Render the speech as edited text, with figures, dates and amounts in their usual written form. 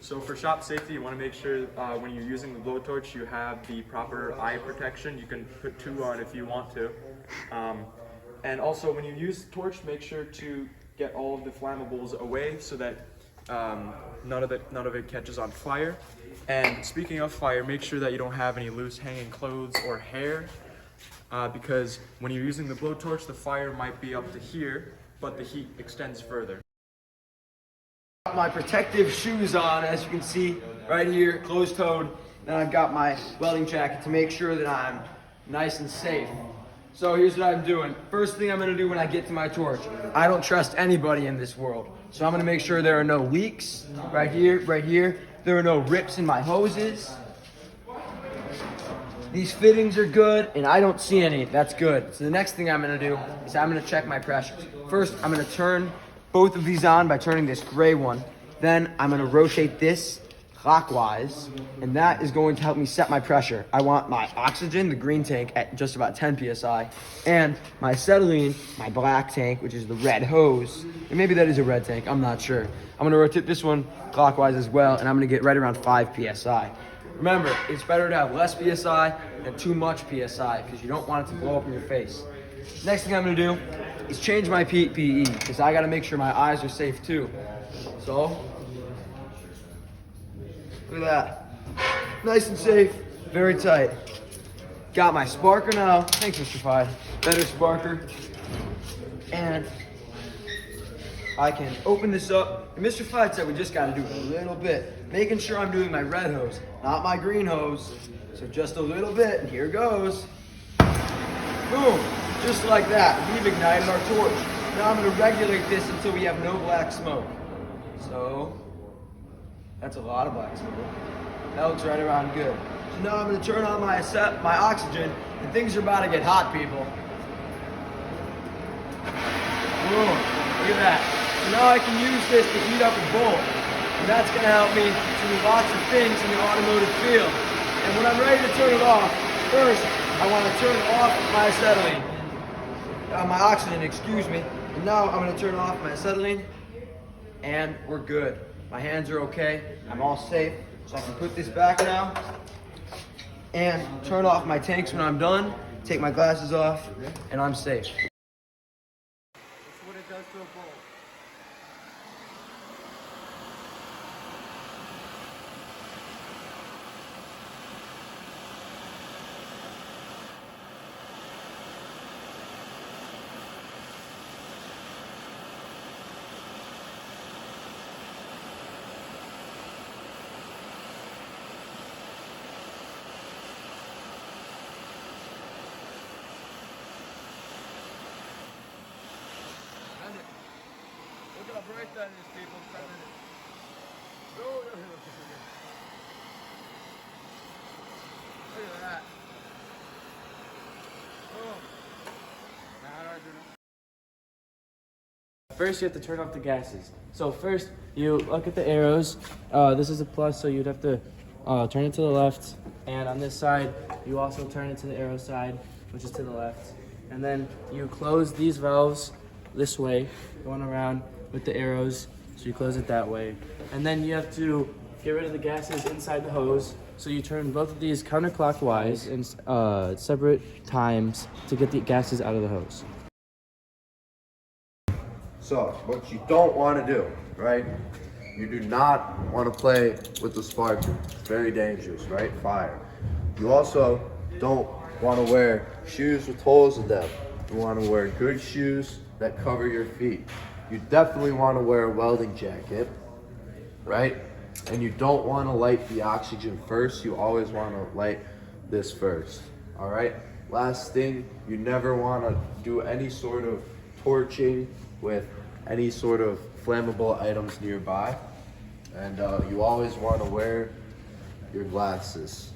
So for shop safety, you want to make sure when you're using the blowtorch, you have the proper eye protection. You can put 2 on if you want to. And also when you use the torch, make sure to get all of the flammables away so that none of it catches on fire. And speaking of fire, make sure that you don't have any loose hanging clothes or hair, because when you're using the blowtorch, the fire might be up to here, but the heat extends further. Got my protective shoes on, as you can see right here, closed-toed. Then I've got my welding jacket to make sure that I'm nice and safe. So here's what I'm doing. First thing I'm gonna do when I get to my torch, I don't trust anybody in this world. So I'm gonna make sure there are no leaks right here, right here. There are no rips in my hoses. These fittings are good, and I don't see any. That's good. So the next thing I'm gonna do is I'm gonna check my pressures. First, I'm gonna turn both of these on by turning this gray one. Then I'm gonna rotate this clockwise, and that is going to help me set my pressure. I want my oxygen, the green tank, at just about 10 PSI, and my acetylene, my black tank, which is the red hose, and maybe that is a red tank, I'm not sure. I'm gonna rotate this one clockwise as well, and I'm gonna get right around 5 PSI. Remember, it's better to have less PSI than too much PSI, because you don't want it to blow up in your face. Next thing I'm gonna do is change my PPE, because I gotta make sure my eyes are safe too. So, look at that. Nice and safe, very tight. Got my sparker now. Thanks, Mr. Fide. Better sparker. And I can open this up. And Mr. Fide said we just gotta do a little bit. Making sure I'm doing my red hose, not my green hose. So just a little bit, and here goes. Boom, just like that. We've ignited our torch. Now I'm gonna regulate this until we have no black smoke. So, that's a lot of black smoke. That looks right around good. So now I'm gonna turn on my oxygen, and things are about to get hot, people. Boom, look at that. So now I can use this to heat up a bowl. And that's gonna help me to do lots of things in the automotive field. And when I'm ready to turn it off, first, I wanna turn off my acetylene. My oxygen, excuse me. And now I'm gonna turn off my acetylene, and we're good. My hands are okay, I'm all safe. So I can put this back now, and turn off my tanks when I'm done, take my glasses off, and I'm safe. That's what it does to a bowl. Look how bright that is, people. Look at that. First, you have to turn off the gases. So first, you look at the arrows. This is a plus, so you'd have to turn it to the left. And on this side, you also turn it to the arrow side, which is to the left. And then you close these valves this way, going around with the arrows. So you close it that way. And then you have to get rid of the gases inside the hose. So you turn both of these counterclockwise in separate times to get the gases out of the hose. So, what you don't want to do, right? You do not want to play with the sparker. It's very dangerous, right? Fire. You also don't want to wear shoes with holes in them. You want to wear good shoes that cover your feet. You definitely want to wear a welding jacket, right? And you don't want to light the oxygen first. You always want to light this first, all right? Last thing, you never want to do any sort of torching with any sort of flammable items nearby. And you always want to wear your glasses.